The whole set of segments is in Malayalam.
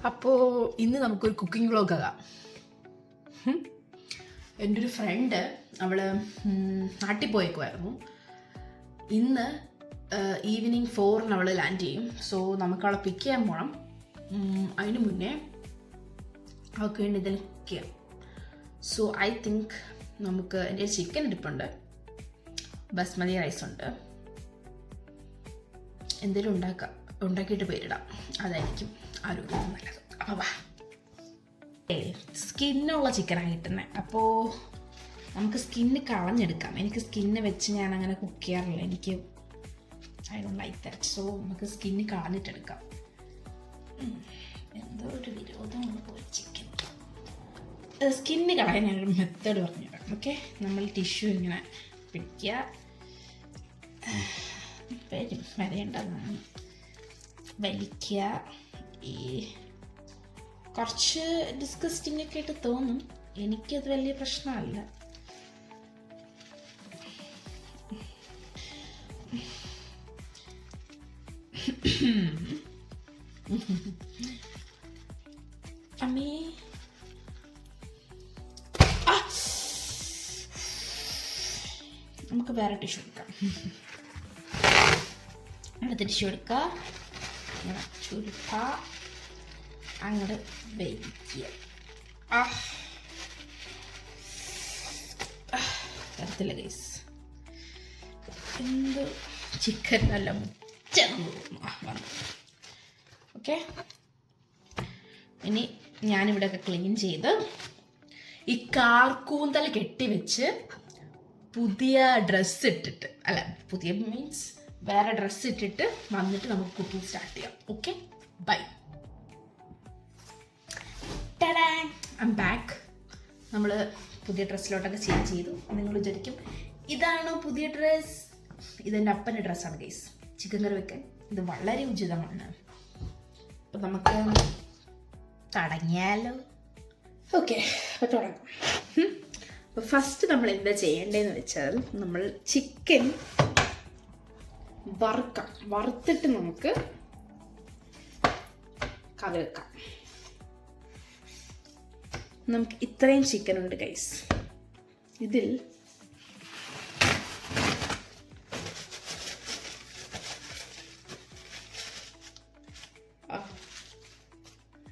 അപ്പോൾ ഇന്ന് നമുക്കൊരു കുക്കിംഗ് വ്ളോഗ് ആകാം. എൻ്റെ ഒരു ഫ്രണ്ട് അവൾ നാട്ടിൽ പോയേക്കുമായിരുന്നു. ഇന്ന് ഈവനിങ് 4 അവൾ ലാൻഡ് ചെയ്യും. സോ നമുക്ക് അവളെ പിക്ക് ചെയ്യാൻ പോകണം. അതിന് മുന്നേ അവൾക്ക് വേണ്ടി എന്തെങ്കിലും കുക്ക് ചെയ്യാം. സോ ഐ തിങ്ക് നമുക്ക് എൻ്റെ ചിക്കൻ ഇരിപ്പുണ്ട്, ബസ്മതി റൈസ് ഉണ്ട്, എന്തെങ്കിലും ഉണ്ടാക്കിയിട്ട് പേരിടാം. അതായിരിക്കും ആരോഗ്യം നല്ലത്. അപ്പോൾ വാ. സ്കിന്നുള്ള ചിക്കനാണ് കിട്ടുന്നത്. അപ്പോൾ നമുക്ക് സ്കിന്ന് കളഞ്ഞെടുക്കാം. എനിക്ക് സ്കിന്ന് വെച്ച് ഞാൻ അങ്ങനെ കുക്ക് ചെയ്യാറില്ല. എനിക്ക് I don't like that. So നമുക്ക് സ്കിന്ന് കളഞ്ഞിട്ടെടുക്കാം. എന്തോ ഒരു വിരോധമുള്ള പോലെ ചിക്കൻ. സ്കിന്ന് കളയാൻ ഞാനൊരു മെത്തേഡ് പറഞ്ഞുതരാം. ഓക്കെ, നമ്മൾ ടിഷ്യൂ ഇങ്ങനെ പിടിക്കുക, വരേണ്ടതാണ്, വലിക്കുക. ഈ കുറച്ച് ഡിസ്കസ്റ്റിംഗ് ഒക്കെ ആയിട്ട് തോന്നും, എനിക്കത് വലിയ പ്രശ്നമല്ല. അമ്മേ, നമുക്ക് വേറെ ടിഷ്യൂ എടുക്കാം. അടുത്ത ടിഷ്യൂ എടുക്കുക, ഇങ്ങനെ ചുരുക്കുക, അങ്ങോട്ട് വലിക്കുക. തരത്തില്ല ഗൈസ്, എന്ത് ചിക്കൻ നല്ല മുറ്റം വന്നു. ഓക്കെ, ഇനി ഞാനിവിടെയൊക്കെ ക്ലീൻ ചെയ്ത് ഈ കാർക്കൂന്തൽ കെട്ടിവെച്ച് പുതിയ ഡ്രസ്സ് ഇട്ടിട്ട്, അല്ല പുതിയ മീൻസ് വേറെ ഡ്രസ്സ് ഇട്ടിട്ട് വന്നിട്ട് നമുക്ക് കുക്കിംഗ് സ്റ്റാർട്ട് ചെയ്യാം. Okay, bye. I'm back. നമ്മൾ പുതിയ ഡ്രസ്സിലോട്ടൊക്കെ ചേഞ്ച് ചെയ്തു. നിങ്ങൾ വിചാരിക്കും ഇതാണോ പുതിയ ഡ്രസ്സ്? ഇതെൻ്റെ അപ്പൻ്റെ ഡ്രസ്സാണ് ഗൈസ്, ചിക്കൻ കറി വെക്കാൻ. ഇത് വളരെ ഉചിതമാണ്. അപ്പം നമുക്ക് തുടങ്ങിയാലോ? ഓക്കെ, അപ്പോൾ തുടങ്ങാം. അപ്പോൾ ഫസ്റ്റ് നമ്മൾ എന്താ ചെയ്യേണ്ടതെന്ന് വെച്ചാൽ, നമ്മൾ ചിക്കൻ വറുത്തിട്ട് നമുക്ക് കറി വെക്കാം. നമുക്ക് ഇത്രയും ചിക്കൻ ഉണ്ട് ഗൈസ്. ഇതിൽ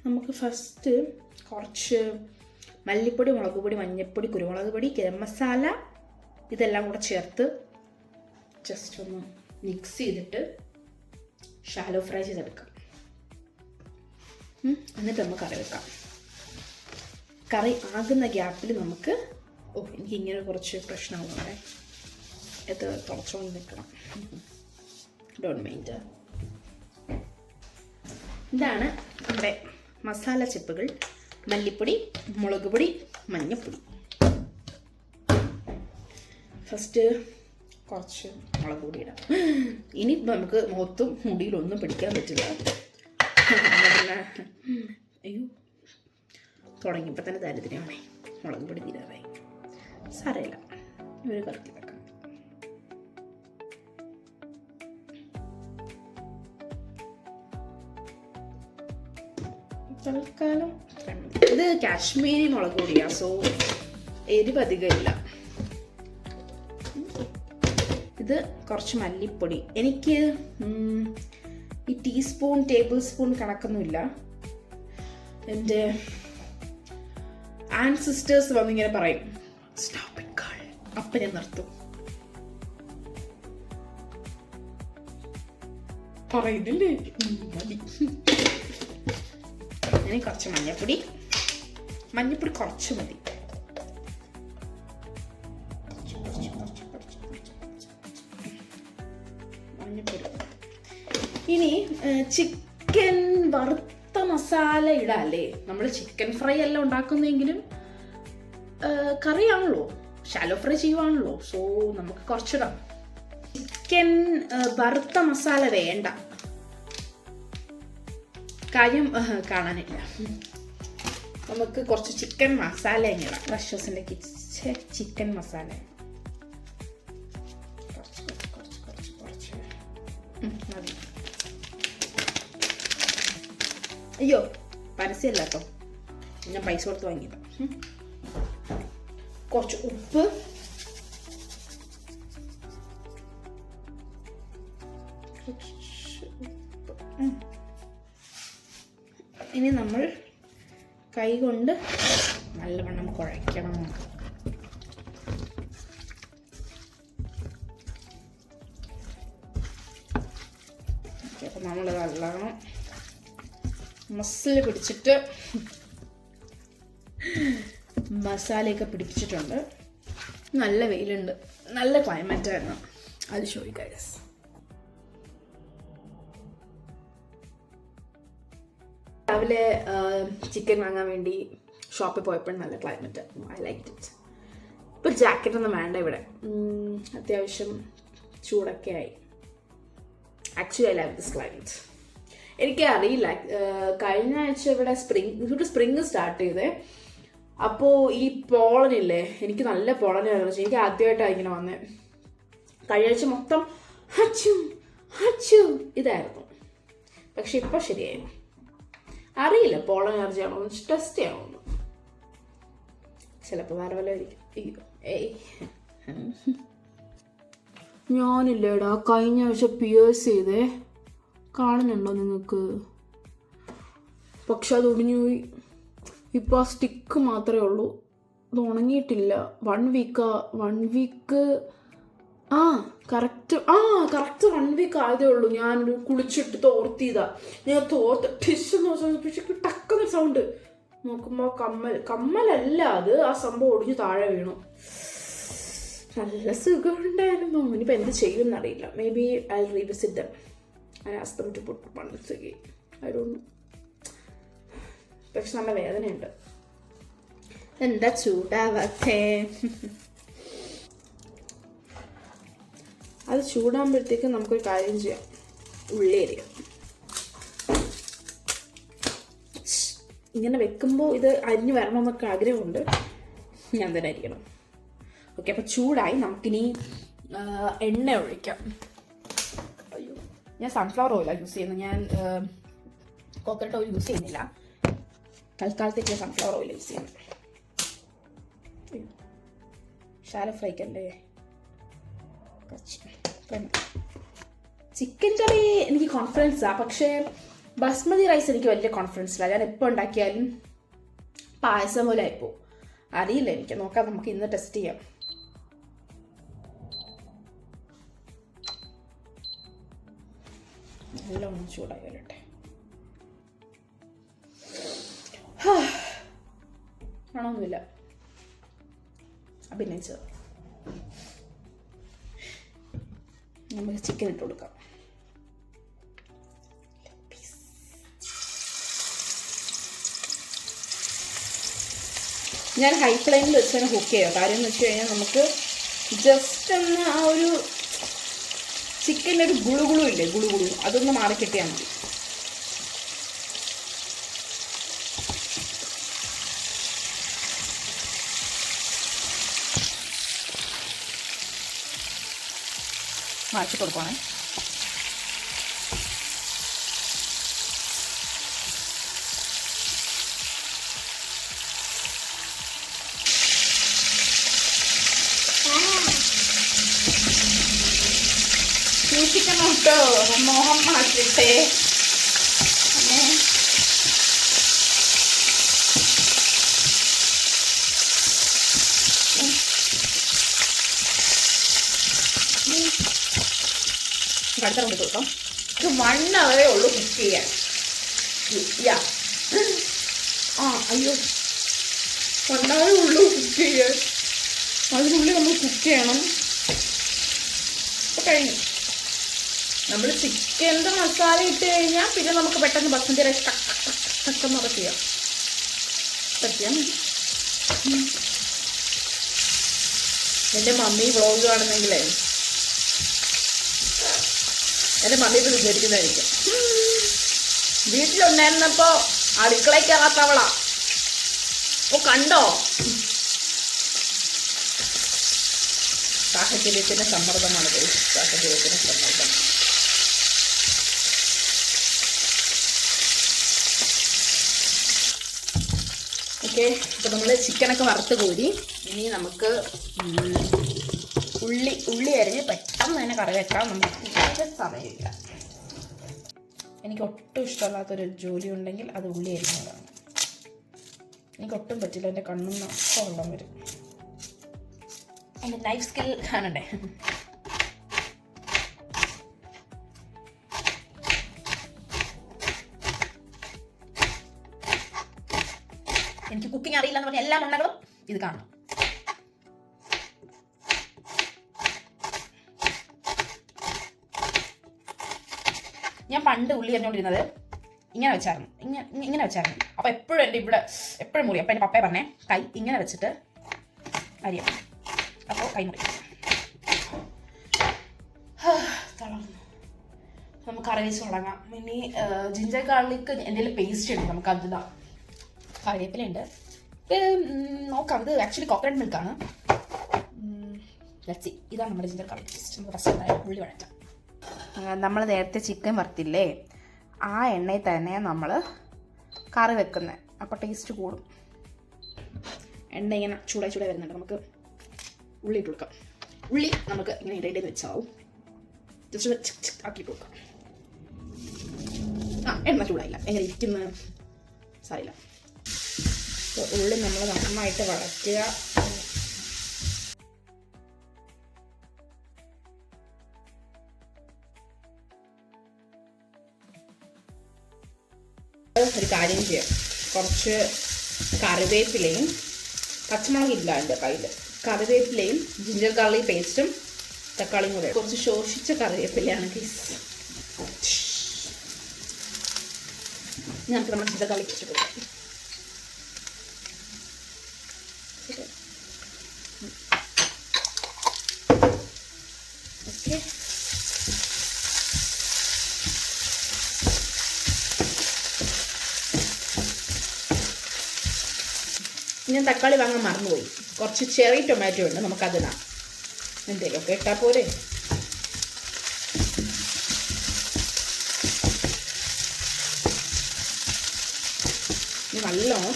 നമുക്ക് ഫസ്റ്റ് കുറച്ച് മല്ലിപ്പൊടി, മുളക് പൊടി, മഞ്ഞൾപ്പൊടി, കുരുമുളക് പൊടി, ഗരം മസാല ഇതെല്ലാം കൂടെ ചേർത്ത് ജസ്റ്റ് ഒന്ന് മിക്സ് ചെയ്തിട്ട് ഷാലോ ഫ്രൈ ചെയ്തെടുക്കാം. എന്നിട്ട് നമുക്ക് കറി വെക്കാം. കറി ആകുന്ന ഗ്യാപ്പിൽ നമുക്ക് എനിക്കിങ്ങനെ കുറച്ച് പ്രശ്നങ്ങളുണ്ട്, ഇത് തുറച്ചുകൊണ്ട് നിൽക്കണം. Don't mind. ഇതാണ് നമ്മുടെ മസാല ചിപ്പുകൾ: മല്ലിപ്പൊടി, മുളക് പൊടി, മഞ്ഞൾപ്പൊടി. ഫസ്റ്റ് കുറച്ച് മുളക് പൊടി ഇടാം. ഇനി നമുക്ക് മുഖത്തും മുടിയിലൊന്നും പിടിക്കാൻ പറ്റില്ല. അയ്യോ, തുടങ്ങിയപ്പോൾ തന്നെ ദാരിദ്ര്യമാണേ. മുളക് പൊടി തീരാറായി. സാരമില്ല, ഒരു കറക്കി വെക്കാം. തൽക്കാലം ഇത് കാശ്മീരി മുളക് പൊടിയാണ്, സോ എരിവ് അധികമില്ല. ഇത് കുറച്ച് മല്ലിപ്പൊടി. എനിക്ക് ഈ ടീസ്പൂൺ ടേബിൾ സ്പൂൺ കണക്കൊന്നുമില്ല. എൻ്റെ ആൻസിസ്റ്റേഴ്സ് വന്നിങ്ങനെ പറയും സ്റ്റോപ്പ് ഇറ്റ് ഗേൾ, അപ്പം ഞാൻ നിർത്തും. പറയുന്നില്ലേ, മതി. ഇനി കുറച്ച് മഞ്ഞൾപ്പൊടി കുറച്ച് മതി. മഞ്ഞൾപ്പൊടി. ഇനി ചിക്കൻ വറുത്ത മസാല ഇടാല്ലേ. നമ്മൾ ചിക്കൻ ഫ്രൈ എല്ലാം ഉണ്ടാക്കുന്നെങ്കിലും കറിയാണല്ലോ, ഷാലോ ഫ്രൈ ചെയ്യുവാണല്ലോ. സോ നമുക്ക് കുറച്ചിടാം. ചിക്കൻ വറുത്ത മസാല വേണ്ട, കാര്യം കാണാനില്ല. നമുക്ക് കുറച്ച് ചിക്കൻ മസാല ഇടാം. റഷസിൻ്റെ ചിക്കൻ മസാല കുറച്ച് മതി. അയ്യോ പരസ്യമല്ല കേട്ടോ, ഞാൻ പൈസ കൊടുത്ത് വാങ്ങിയതാ. കുറച്ച് ഉപ്പ്, ഇനി നമ്മൾ കൈ കൊണ്ട് നല്ലവണ്ണം കുഴയ്ക്കണം. അപ്പം നമ്മൾ നല്ലോണം മസിൽ പിടിച്ചിട്ട് മസാലയൊക്കെ പിടിപ്പിച്ചിട്ടുണ്ട്. നല്ല വെയിലുണ്ട്, നല്ല ക്ലൈമറ്റ് ആയിരുന്നു. അത് ഷോയി ഗൈസ്. രാവിലെ ചിക്കൻ വാങ്ങാൻ വേണ്ടി ഷോപ്പിൽ പോയപ്പോൾ നല്ല ക്ലൈമറ്റ് ആയിരുന്നു. I like it. ഇപ്പോൾ ജാക്കറ്റൊന്നും വേണ്ട ഇവിടെ, അത്യാവശ്യം ചൂടൊക്കെ ആയി. Actually I love this climate. എനിക്ക് അറിയില്ല, കഴിഞ്ഞ ആഴ്ച ഇവിടെ സ്പ്രിങ് സ്റ്റാർട്ട് ചെയ്തേ. അപ്പോൾ ഈ പോളനില്ലേ, എനിക്ക് നല്ല പോളനായിരുന്നു. എനിക്ക് ആദ്യമായിട്ടാണ് ഇങ്ങനെ വന്നേ. കഴിഞ്ഞ ആഴ്ച മൊത്തം ഹച്ചു ഹച്ചു ഇതായിരുന്നു. പക്ഷെ ഇപ്പോൾ ശരിയായി. അറിയില്ല പോളൻ എനർജി ആണോ, ടെസ്റ്റ് ചെയ്യണമെന്ന്. ചിലപ്പോൾ വേറെ വല്ല ആയിരിക്കും. ഞാനില്ലേടാ കഴിഞ്ഞ ആഴ്ച പിയേഴ്സ് ചെയ്തേ, കാണുന്നുണ്ടോ നിങ്ങൾക്ക്? പക്ഷെ അത് ഒടിഞ്ഞുപോയി. ഇപ്പോൾ ആ സ്റ്റിക്ക് മാത്രമേ ഉള്ളൂ, അത് ഉണങ്ങിയിട്ടില്ല. 1 വീക്ക് കറക്റ്റ് 1 വീക്ക് ആയതേ ഉള്ളൂ. ഞാനൊരു കുളിച്ചിട്ട് തോർത്തിയതാ. ഞാൻ ടിഷ് പക്ഷേ ടക്കുന്ന സൗണ്ട് നോക്കുമ്പോൾ കമ്മലല്ല അത്, ആ സംഭവം ഒടിഞ്ഞു താഴെ വീണു. നല്ല സുഖമുണ്ടായിരുന്നു. ഇനിയിപ്പോൾ എന്ത് ചെയ്യുമെന്ന് അറിയില്ല. May be I revisit dum and ask them to put once again. I don't know. പക്ഷെ നല്ല വേദനയുണ്ട്. എന്താ ചൂടാവത്തെ? അത് ചൂടാകുമ്പോഴത്തേക്ക് നമുക്കൊരു കാര്യം ചെയ്യാം. ഉള്ളി അരിയാം. ഇങ്ങനെ വെക്കുമ്പോൾ ഇത് അരിഞ്ഞ് വരണമെന്നൊക്കെ ആഗ്രഹമുണ്ട്. ഞാൻ തന്നെ അരിയണം. ഓക്കെ, അപ്പോൾ ചൂടായി. നമുക്കിനി എണ്ണ ഒഴിക്കാം. അയ്യോ, ഞാൻ സൺഫ്ലവർ ഓയിലാണ് യൂസ് ചെയ്യുന്നത്. ഞാൻ കോക്കനട്ട് ഓയിൽ യൂസ് ചെയ്യുന്നില്ല. തൽക്കാലത്തേക്ക് സൺഫ്ലവർ ഓയിൽ യൂസ് ചെയ്യുന്നത്. ഷാലോ ഫ്രൈക്കല്ലേ. ചിക്കൻ കറി എനിക്ക് കോൺഫിഡൻസാണ്, പക്ഷേ ബസ്മതി റൈസ് എനിക്ക് വലിയ കോൺഫിഡൻസ് ഇല്ല. ഞാൻ എപ്പോൾ ഉണ്ടാക്കിയാലും പായസം പോലെ ആയിപ്പോവും. അറിയില്ല, എനിക്ക് നോക്കാം. നമുക്ക് ഇന്ന് ടെസ്റ്റ് ചെയ്യാം. നല്ലോണം ചൂടായി വരട്ടെ. ആണോന്നുമില്ല, അഭിനയിച്ചത്. നമുക്ക് ചിക്കൻ ഇട്ട് കൊടുക്കാം. ഞാൻ ഹൈ ഫ്ലെയിമിൽ വെച്ചാണ് കുക്ക് ചെയ്യുക. കാര്യം എന്ന് വെച്ച് കഴിഞ്ഞാൽ നമുക്ക് ജസ്റ്റ് ഒന്ന് ആ ഒരു ചിക്കൻ്റെ ഒരു ഗുളുഗുളു ഇല്ലേ, ഗുളുഗുളു അതൊന്ന് മാറിക്കിട്ടിയാൽ മതി. മാറ്റി കൊടുക്കണേ. സൂക്ഷിക്കണം കേട്ടോ, മോഹം മാറ്റിട്ടേ. അടുത്ത കൊണ്ട് കൊടുക്കാം. ഇത് 1 hour ഉള്ളൂ കുക്ക് ചെയ്യാൻ. അയ്യോ 1 hour ഉള്ളൂ കുക്ക് ചെയ്യാൻ. അതിനുള്ളിൽ നമ്മൾ കുക്ക് ചെയ്യണം. അപ്പോൾ കഴിഞ്ഞു. നമ്മൾ ചിക്കൻ്റെ മസാല ഇട്ട് കഴിഞ്ഞാൽ പിന്നെ നമുക്ക് പെട്ടെന്ന് ബസ്മതി റൈസ് ടക്കെന്നൊക്കെ ചെയ്യാം. പറ്റിയാൽ മതി. എൻ്റെ മമ്മി വ്ളോഗ് കാണുന്നെങ്കിലേ എൻ്റെ മമ്മി ഇത് വിചാരിക്കുന്നതായിരിക്കും, വീട്ടിലുണ്ടായിരുന്നപ്പോൾ അടുക്കളയിൽ കയറാത്തവളാ. ഓ കണ്ടോ, സാഹചര്യത്തിൻ്റെ സമ്മർദ്ദമാണ്. സാഹചര്യത്തിൻ്റെ സമ്മർദ്ദം. ഓക്കെ, അപ്പോൾ നമ്മൾ ചിക്കനൊക്കെ വറുത്ത് കോരി. ഇനി നമുക്ക് ഉള്ളി അരിഞ്ഞ് പെട്ടെന്ന് തന്നെ കറി വെക്കാം. നമുക്ക് സമയമില്ല. എനിക്ക് ഒട്ടും ഇഷ്ടമല്ലാത്തൊരു ജോലി ഉണ്ടെങ്കിൽ അത് ഉള്ളി അരിഞ്ഞതാണ്. എനിക്ക് ഒട്ടും പറ്റില്ല, എൻ്റെ കണ്ണും വെള്ളം വരും. എൻ്റെ നൈഫ് സ്കിൽ കാണണ്ടേ. എനിക്ക് കുക്കിംഗ് അറിയില്ല എന്ന് പറഞ്ഞ എല്ലാ മണ്ണകളും ഇത് കാണണം. ഞാൻ പണ്ട് ഉള്ളി അറിഞ്ഞുകൊണ്ടിരുന്നത് ഇങ്ങനെ വെച്ചായിരുന്നു, ഇങ്ങനെ വെച്ചായിരുന്നു. അപ്പോൾ എപ്പോഴും എൻ്റെ ഇവിടെ എപ്പോഴും മുറി. അപ്പോൾ എൻ്റെ പപ്പയെ പറഞ്ഞേ കൈ ഇങ്ങനെ വെച്ചിട്ട് അരിയാം, അപ്പോൾ കൈ മുറി. നമുക്ക് കറി വെച്ച് തുടങ്ങാം. ഇനി ജിഞ്ചർ ഗാർലിക് എൻ്റെ പേസ്റ്റ് ഉണ്ട്, നമുക്ക് അതിടാം. കറിവേപ്പിലുണ്ട്, നോക്കാം. ഇത് ആക്ച്വലി കോക്കനട്ട് മിൽക്കാണ്. ഇതാണ് നമ്മുടെ ജിഞ്ചർ ഗാർലിക് പേസ്റ്റ്. നമുക്ക് ഫസ്റ്റ് ഉള്ളി വഴറ്റാം. നമ്മൾ നേരത്തെ ചിക്കൻ വറുത്തില്ലേ, ആ എണ്ണയിൽ തന്നെ നമ്മൾ കറി വെക്കുന്നത്. അപ്പോൾ ടേസ്റ്റ് കൂടും. എണ്ണ ഇങ്ങനെ ചൂടായി വരുന്നുണ്ട്. നമുക്ക് ഉള്ളി ഇട്ട് കൊടുക്കാം. ഉള്ളി നമുക്ക് ഇങ്ങനെ ഇടയിൽ വെച്ചാവും. ജസ്റ്റ് ആക്കിയിട്ട് കൊടുക്കാം. എണ്ണ ചൂടായില്ല, എങ്ങനെ ഇരിക്കുന്ന സാരില്ല. അപ്പോൾ ഉള്ളി നമ്മൾ നന്നായിട്ട് വഴറ്റുക. ഒരു കാര്യം ചെയ്യാം, കുറച്ച് കറിവേപ്പിലയും പച്ചമുളകില്ല എൻ്റെ കയ്യിൽ. കറിവേപ്പിലയും ജിഞ്ചർ ഗാർലിക് പേസ്റ്റും തക്കാളിയും കൂടെ, കുറച്ച് ശോഷിച്ച കറിവേപ്പിലയാണ് ഗൈസ്. നമുക്ക് നമ്മൾ ജിഞ്ചർ ഗാർലിക് പേസ്റ്റ് കൊടുക്കാം. ഓക്കെ, ഞാൻ തക്കാളി വാങ്ങാൻ മറന്നുപോയി. കുറച്ച് ചെറി ടൊമാറ്റോ ഉണ്ട്, നമുക്കതിടാം. എന്തെങ്കിലുമൊക്കെ ഇട്ടാൽ പോരെ. നല്ലോണം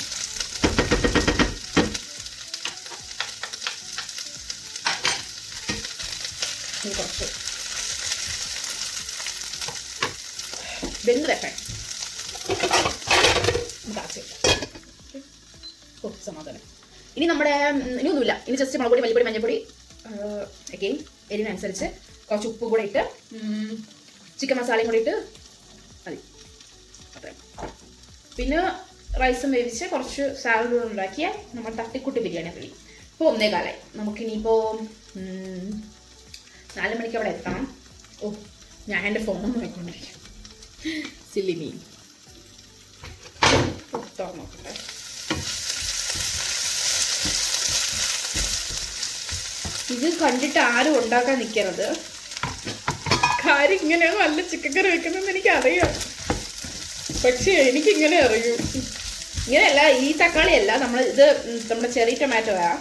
കുറച്ച് വെന്ത് വെക്കാൻ സമാധാനം. ഇനി നമ്മുടെ ഇനിയൊന്നുമില്ല. ഇനി ജസ്റ്റ് മുളക് പൊടി, മല്ലിപ്പൊടി, മഞ്ഞൾപ്പൊടി, അഗെയിൻ എരിവിനനുസരിച്ച് കുറച്ച് ഉപ്പ് കൂടെ ഇട്ട് ചിക്കൻ മസാലയും കൂടെ ഇട്ട് മതി. അത്രയും. പിന്നെ റൈസും വേവിച്ച് കുറച്ച് സാലഡ് ഉണ്ടാക്കിയ നമ്മൾ തട്ടിക്കുട്ടി ബിരിയാണി റെഡി. ഇപ്പോൾ 1:15. നമുക്കിനിയിപ്പോൾ 4 മണിക്ക് അവിടെ എത്തണം. ഓ, ഞാൻ എൻ്റെ ഫോണും നോക്കിക്കൊണ്ടിരിക്കും. സില്ലി മീൻ നോക്കട്ടെ. ഇത് കണ്ടിട്ട് ആരും ഉണ്ടാക്കാൻ നിൽക്കരുത്. കാര്യം ഇങ്ങനെയാണ് നല്ല ചിക്കൻ കറി വെക്കുന്നതെന്ന് എനിക്കറിയാം, പക്ഷേ എനിക്കിങ്ങനെ അറിയൂ. ഇങ്ങനെയല്ല, ഈ തക്കാളിയല്ല, ഇത് നമ്മുടെ ചെറിയ ടൊമാറ്റോയാ,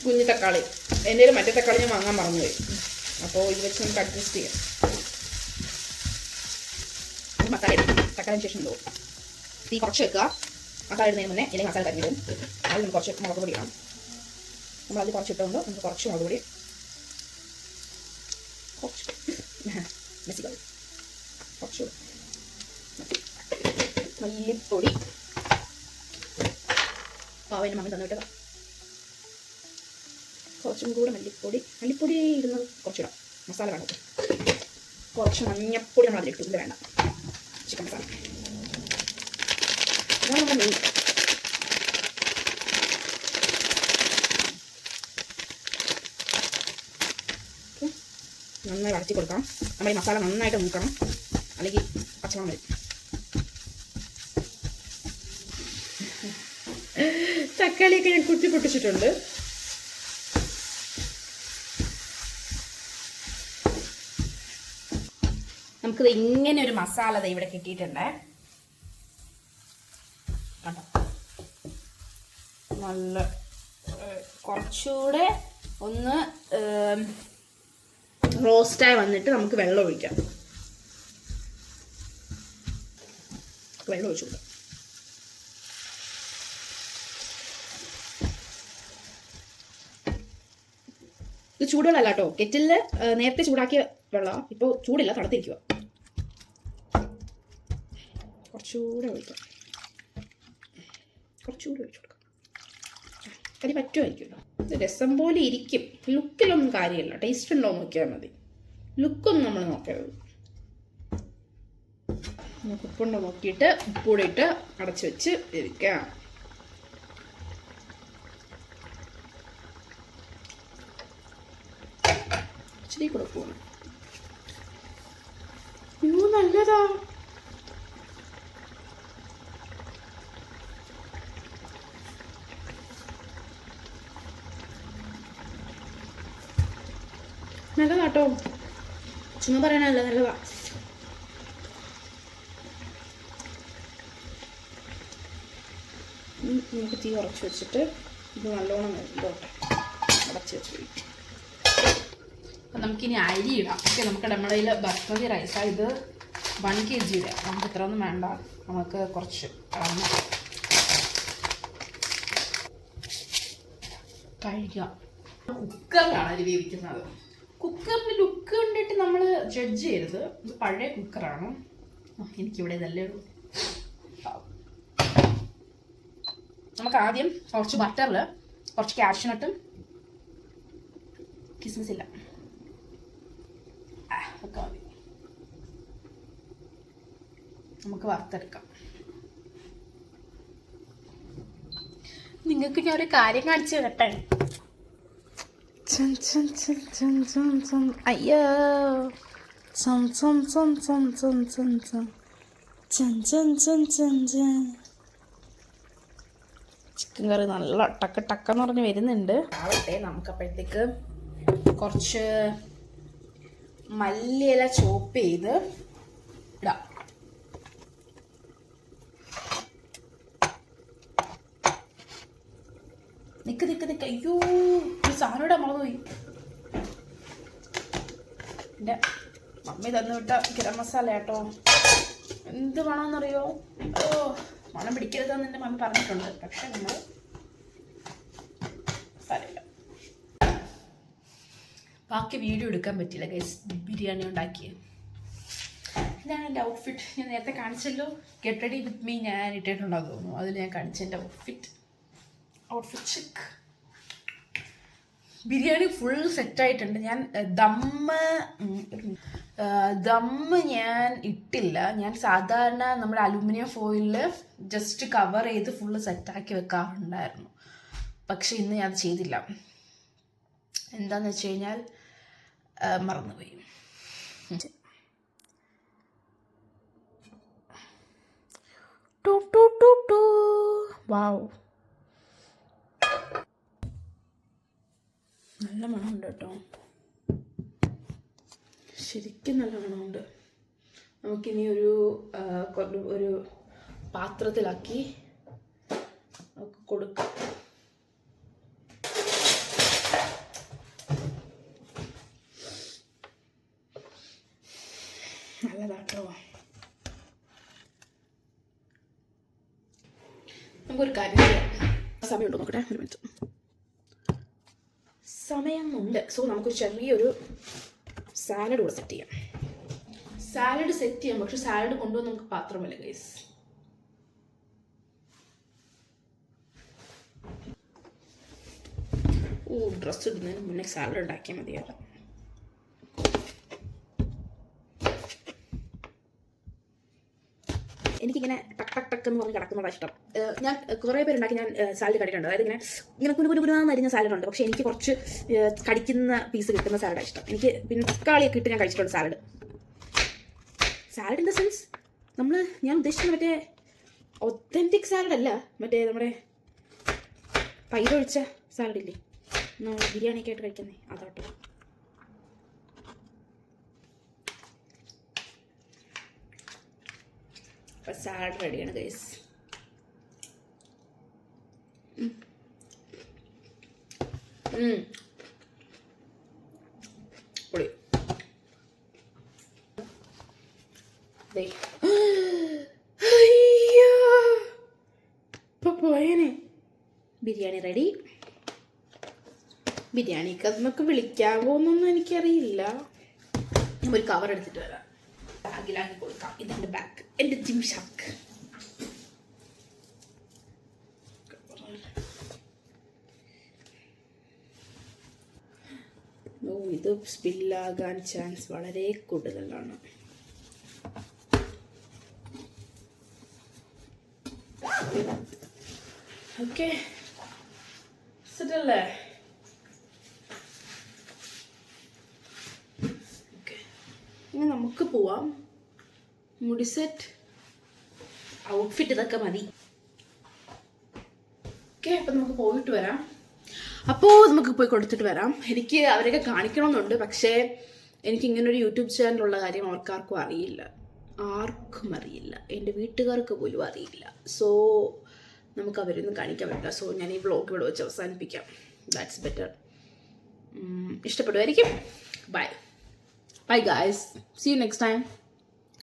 കുഞ്ഞു തക്കാളി. എൻ്റെ ഒരു മറ്റേ തക്കാളി ഞാൻ വാങ്ങാൻ മറന്നുപോയി. അപ്പോൾ ഇത് വെച്ച് നമുക്ക് അഡ്ജസ്റ്റ് ചെയ്യാം. മസാല തക്കാളിന് ശേഷം ഇടും. തീ കുറച്ച് വെക്കുക. മസാല ഇടുന്നതിന് മുന്നേ അല്ലെങ്കിൽ മസാല കരിഞ്ഞിടും. അത് നമുക്ക് കുറച്ച് മുളക് പൊടി ഇടാം. നമ്മളത് കുറച്ച് ഇട്ടുകൊണ്ട് നമുക്ക് കുറച്ച് മുളക് പൊടി, കുറച്ച് മല്ലിപ്പൊടി, പാവന് മമ്മി തന്നിട്ടതാ. കുറച്ചും കൂടെ മല്ലിപ്പൊടി ഇടുന്നത് കുറച്ചിടാം. മസാല വേണം. കുറച്ച് മഞ്ഞപ്പൊടി നമ്മൾ അതിലിട്ടു. ഇത് വേണ്ട, ചിക്കൻ മസാല. അതാണ് നമ്മുടെ മെയിൻ. നന്നായി വഴറ്റി കൊടുക്കാം. നമ്മൾ ഈ മസാല നന്നായിട്ട് നോക്കണം, അല്ലെങ്കിൽ പച്ചമണം വരും. തക്കാളിയൊക്കെ ഞാൻ കുത്തി പൊട്ടിച്ചിട്ടുണ്ട്. നമുക്കിത് ഇങ്ങനെ ഒരു മസാല ഇവിടെ കിട്ടിയിട്ടുണ്ട്. കണ്ടോ, നല്ല കുറച്ചുകൂടെ ഒന്ന് റോസ്റ്റായി വന്നിട്ട് നമുക്ക് വെള്ളം ഒഴിക്കാം. വെള്ളം ഒഴിച്ചു കൊടുക്കാം. ചൂടുവെള്ളമല്ല കേട്ടോ, കെറ്റിലിൽ നേരത്തെ ചൂടാക്കിയ വെള്ളം. ഇപ്പോൾ ചൂടില്ല, തണുത്തിരിക്കുക. കുറച്ചുകൂടെ ഒഴിക്കാം, കുറച്ചുകൂടി ഒഴിച്ചു കൊടുക്കാം. അത് പറ്റുമായിരിക്കുമല്ലോ. ഇത് രസം പോലെ ഇരിക്കും. ലുക്കിലൊന്നും കാര്യമില്ല, ടേസ്റ്റ് ഉണ്ടോ നോക്കിയാൽ മതി. ലുക്കൊന്നും നമ്മൾ നോക്കരുത്. ഉപ്പുണ്ടോ നോക്കിയിട്ട് ഉപ്പൂടെ ഇട്ട് അടച്ചു വെച്ച് ഇരിക്കാം. ഇച്ചിരി കൂടെ പോകണം. അയ്യോ നല്ലതാ. നല്ലതാട്ടോ, ചുമ്മാ പറയാനല്ല, നല്ലതാ. നമുക്ക് തീ ഉറച്ച് വെച്ചിട്ട് ഇത് നല്ലോണം ഇതോട്ടെ, അടച്ച് വെച്ച് കഴിക്കും. അപ്പം നമുക്കിനി അരി ഇടാം. ഓക്കെ, നമുക്ക് നമ്മുടെ കയ്യിൽ ബസ്മതി റൈസാണ്. ഇത് 1 kg ഇടാം. നമുക്ക് ഇത്ര ഒന്നും വേണ്ട, നമുക്ക് കുറച്ച് കഴിക്കാം. കുക്കറിലാണ് അരി വേവിക്കുന്നത്. കുക്കറിൻ്റെ ലുക്ക് കണ്ടിട്ട് നമ്മൾ ജഡ്ജ് ചെയ്യരുത്. ഇത് പഴയ കുക്കറാണ്. എനിക്കിവിടെ ഇതല്ലേ ഉള്ളൂ. നമുക്ക് ആദ്യം കുറച്ച് ബട്ടറിൽ കുറച്ച് കാഷ്യൂനട്ടും കിസ്മിസ് ഇല്ല ഒക്കെ മതി, നമുക്ക് വറുത്തെടുക്കാം. നിങ്ങൾക്ക് ഞാൻ ഒരു കാര്യം കാണിച്ചു തരട്ടെ. അയ്യോ ചിക്കൻ കറി നല്ല ടക്കെന്ന് പറഞ്ഞ് വരുന്നുണ്ട്. ആവട്ടെ, നമുക്കപ്പോഴത്തേക്ക് കുറച്ച് മല്ലിയില ചോപ്പ് ചെയ്ത് ഇടാം. നിക്ക് അയ്യോ, ഒരു സാധനം ഇടാൻ മറന്നുപോയി. എൻ്റെ മമ്മി തന്നു വിട്ട ഗരം മസാല കേട്ടോ. എന്ത് വേണമെന്നറിയോ? ഓ, മണം പിടിക്കരുതെന്ന് എൻ്റെ മമ്മി പറഞ്ഞിട്ടുണ്ട്. പക്ഷെ നമ്മൾ സാരമില്ല, ബാക്കി വീഡിയോ എടുക്കാൻ പറ്റില്ല ഗൈസ്. ബിരിയാണി ഉണ്ടാക്കിയത് ഇതാണ് എൻ്റെ ഔട്ട്ഫിറ്റ്. ഞാൻ നേരത്തെ കാണിച്ചല്ലോ, ഗെറ്റ് റെഡി വിത്ത് മീ ഞാൻ ഇട്ടിട്ടുണ്ടാകും തോന്നുന്നു. അതിൽ ഞാൻ കാണിച്ച എൻ്റെ ഔട്ട്ഫിറ്റ് ചെക്ക്. ബിരിയാണി ഫുൾ സെറ്റായിട്ടുണ്ട്. ഞാൻ ദമ്മ് ഞാൻ ഇട്ടില്ല. ഞാൻ സാധാരണ നമ്മുടെ അലൂമിനിയം ഫോയിലിൽ ജസ്റ്റ് കവർ ചെയ്ത് ഫുള്ള് സെറ്റാക്കി വെക്കാറുണ്ടായിരുന്നു. പക്ഷെ ഇന്ന് ഞാൻ അത് ചെയ്തില്ല. എന്താന്ന് വെച്ച് കഴിഞ്ഞാൽ മറന്നുപോയി. വാവ്, നല്ല മണമുണ്ട് കേട്ടോ, ശരിക്കും നല്ല മണമുണ്ട്. നമുക്കിനി ഒരു പാത്രത്തിലാക്കി കൊടുക്കാം. നല്ലതാട്ടോ. നമുക്കൊരു കാര്യം ചെയ്യാം. സമയമുണ്ടോ നോക്കട്ടെ, ഒരു മിനിറ്റ്. സമയമുണ്ട്. സോ നമുക്കൊരു ചെറിയൊരു സാലഡ് കൂടെ സെറ്റ് ചെയ്യാം. സാലഡ് സെറ്റ് ചെയ്യാം, പക്ഷെ സാലഡ് കൊണ്ടുവന്ന് നമുക്ക് പാത്രമല്ല ഗൈസ്. ഡ്രസ്സ് ഇടുന്നതിന് മുന്നേ സാലഡ് ഉണ്ടാക്കിയാൽ മതിയായിരുന്നു. എനിക്കിങ്ങനെ ടക്ക് എന്ന് പറഞ്ഞ് കിടക്കുന്നതാണ് ഇഷ്ടം. ഞാൻ കുറേ പേരുണ്ടാക്കി ഞാൻ സാലഡ് കണ്ടിട്ടുണ്ട്. അതായത് ഇങ്ങനെ കുനുകുനാന്ന് അരിഞ്ഞ സാലഡ് ഉണ്ട്. പക്ഷേ എനിക്ക് കുറച്ച് കടിക്കുന്ന പീസ് കിട്ടുന്ന സാലഡാണ് ഇഷ്ടം. എനിക്ക് പിന്നെ തക്കാളിയൊക്കെ ഇട്ട് ഞാൻ കഴിച്ചിട്ടുണ്ട് salad. Salad in the sense ഞാൻ ഉദ്ദേശിക്കുന്ന മറ്റേ ഒത്തൻറ്റിക് സാലഡ് അല്ല, മറ്റേ നമ്മുടെ തൈരൊഴിച്ച സാലഡ് ഇല്ലേ, ബിരിയാണിയൊക്കെ ആയിട്ട് കഴിക്കുന്നേ, അതാട്ടോ. അപ്പം സാലഡ് റെഡിയാണ് ഗൈസ്. പൊളി. അയ്യോ, ഇപ്പൊ പോയേനെ. ബിരിയാണി റെഡി. ബിരിയാണിക്ക് അതൊക്കെ വിളിക്കാവോ എന്നൊന്നും എനിക്കറിയില്ല. ഞാൻ ഒരു കവർ എടുത്തിട്ട് വരാം, ബാഗിലാക്കി കൊടുക്കാം. ഇതെൻ്റെ ബാഗ്, എൻ്റെ ജിം ഷാക്ക്. ഇത് സ്പില്ലാകാൻ ചാൻസ് വളരെ കൂടുതലാണ്. ഓക്കെ, സെറ്റല്ലേ? ഓക്കെ, ഇനി നമുക്ക് പോവാം. മുടി സെറ്റ്, ഔട്ട്ഫിറ്റ് ഇതൊക്കെ മതി. ഓക്കെ, അപ്പം നമുക്ക് പോയിട്ട് വരാം. അപ്പോൾ നമുക്ക് പോയി കൊടുത്തിട്ട് വരാം. എനിക്ക് അവരൊക്കെ കാണിക്കണമെന്നുണ്ട്, പക്ഷേ എനിക്ക് ഇങ്ങനൊരു യൂട്യൂബ് ചാനലുള്ള കാര്യം അവർക്കാർക്കും അറിയില്ല, ആർക്കും അറിയില്ല, എൻ്റെ വീട്ടുകാർക്ക് പോലും അറിയില്ല. സോ നമുക്ക് അവരൊന്നും കാണിക്കാൻ പറ്റില്ല. സോ ഞാൻ ഈ വ്ളോഗ് ഇവിടെ വെച്ച് അവസാനിപ്പിക്കാം. That's better. ഇഷ്ടപ്പെടുമായിരിക്കും. Bye bye guys, see you next time.